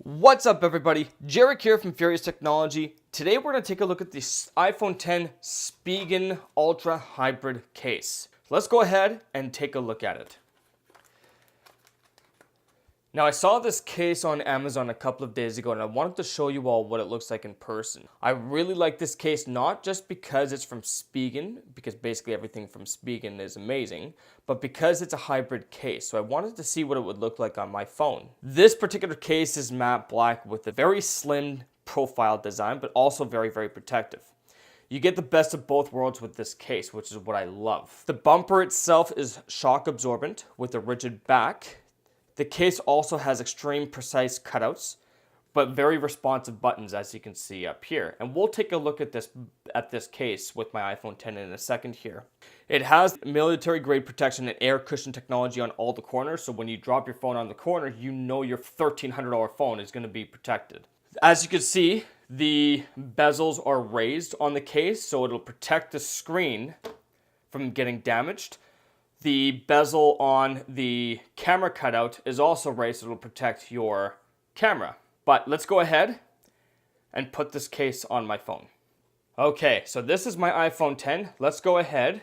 What's up everybody, Jarek here from Furious Technology. Today we're going to take a look at the iPhone X Spigen Ultra Hybrid case. Let's go ahead and take a look at it. Now I saw this case on Amazon a couple of days ago and I wanted to show you all what it looks like in person. I really like this case not just because it's from Spigen, because basically everything from Spigen is amazing, but because it's a hybrid case. So I wanted to see what it would look like on my phone. This particular case is matte black with a very slim profile design, but also very protective. You get the best of both worlds with this case, which is what I love. The bumper itself is shock absorbent with a rigid back. The case also has extreme precise cutouts, but very responsive buttons, as you can see up here. And we'll take a look at this case with my iPhone X in a second here. It has military grade protection and air cushion technology on all the corners, so when you drop your phone on the corner, you know your $1,300 phone is going to be protected. As you can see, the bezels are raised on the case, so it'll protect the screen from getting damaged. The bezel on the camera cutout is also raised, so it'll protect your camera. But let's go ahead and put this case on my phone. Okay, so this is my iPhone X. Let's go ahead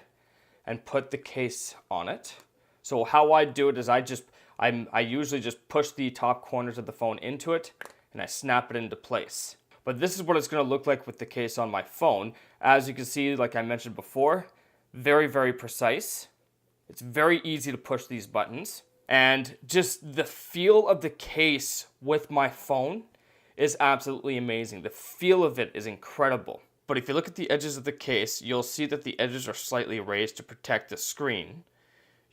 and put the case on it. So how I do it is I usually just push the top corners of the phone into it and I snap it into place. But this is what it's going to look like with the case on my phone. As you can see, like I mentioned before, very precise. It's very easy to push these buttons, and just the feel of the case with my phone is absolutely amazing. The feel of it is incredible. But if you look at the edges of the case, you'll see that the edges are slightly raised to protect the screen.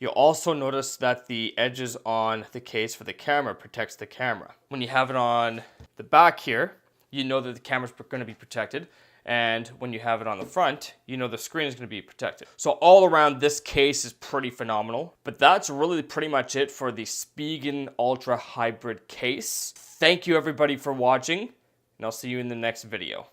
You'll also notice that the edges on the case for the camera protects the camera. When you have it on the back here, you know that the camera's going to be protected. And when you have it on the front, you know the screen is going to be protected. So all around, this case is pretty phenomenal. But that's really pretty much it for the Spigen Ultra Hybrid case. Thank you everybody for watching, and I'll see you in the next video.